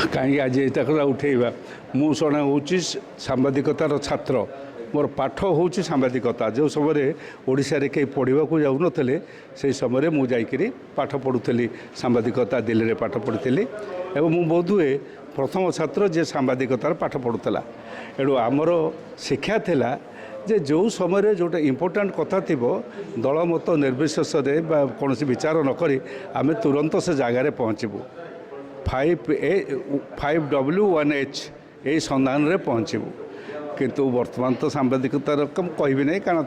कहीं आज एटा कथा उठेबा मु जड़े हूँ सांबादिकतार छात्र मोर पाठ हूँ सांबादिकता जो समय ओडिशा रे कहीं पढ़ा जाऊन से समय मुझे पाठ पढ़ुली सांबादिकता दिल्ली में पाठ पढ़ी और मु बोध हुए प्रथम छात्र जे सांबादिकतार पाठ पढ़ुला एणु आमर शिक्षा थिला जे जो समय जोटा इम्पोर्टाट कथा थी दल मत निर्विशेष कौन विचार नक आम तुरंत से जगार पहुँचबू 5W1H यही संधान में पहुँचबू किंतु वर्तमान तो सांबादिकतार कहबी नहीं कारण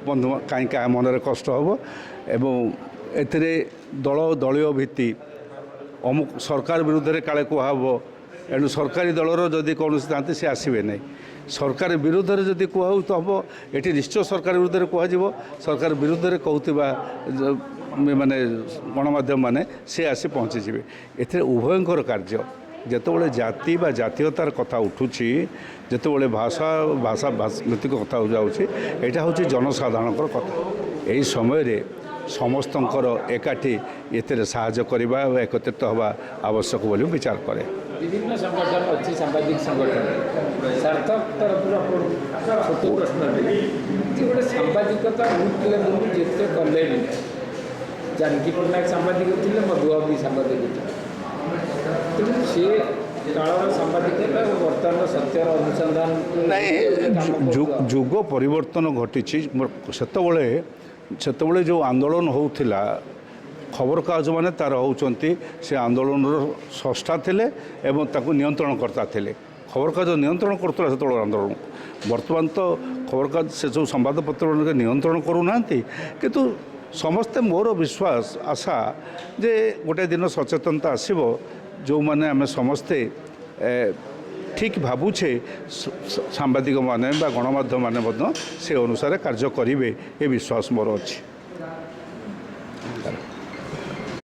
बंधु कहीं क्या मनरे कष्ट हम एवं एथिरे दल दलीय भित्ति अमुक सरकार विरुद्ध में काले कहब एणु सरकारी दलर जदि कौन था सी आसबे नहीं सरकार विरुद्ध में जदि कह तो हम ये निश्चय सरकार विरुद्ध में कह सरकार विरुद्ध में कहूबा माने गणमाध्यम माने से आसी पहुँचीजे ए उभयंकर कार्य जितेबाला जाति बा जातीयतार कथा उठुची जितेबाला भाषा भाषा भित्तिक कथा जाऊँगी यहाँ हूँ जनसाधारण कथा यही समय समस्तंकर एकाठी एतिर साहाय्य करवा एकत्रित हवा आवश्यक बोली विचार करे। विभिन्न संगठन अच्छी सांबादिक संगठन सार्थक तरफ छोट प्रश्न गोटे सांबादिकता रूट लेवल जिते कले जानकी पट्टनायक सांबादिक थे मधुआ भी सांबादिक तेणु सी कालर सांबादिकता बर्तमान सत्यर अनुसंधान नहीं जुग परिवर्तन घटी सेतबले जो आंदोलन होता खबर कागज मैंने तार होती से आंदोलन स्रष्टा थिले एवं ताकू नियंत्रण करता थिले खबर कागज नियंत्रण करता से आंदोलन बर्तमान तो खबर कागज से जो संवादपत्र नियंत्रण करूना किंतु समस्ते मोर विश्वास आशा जे गोटे दिन सचेतनता आसो जो मैंने आम समस्ते ठीक भावुचे सांबादिक माने गणमाध्यम माने से अनुसार कार्य करेंगे ये विश्वास मोर अच्छी।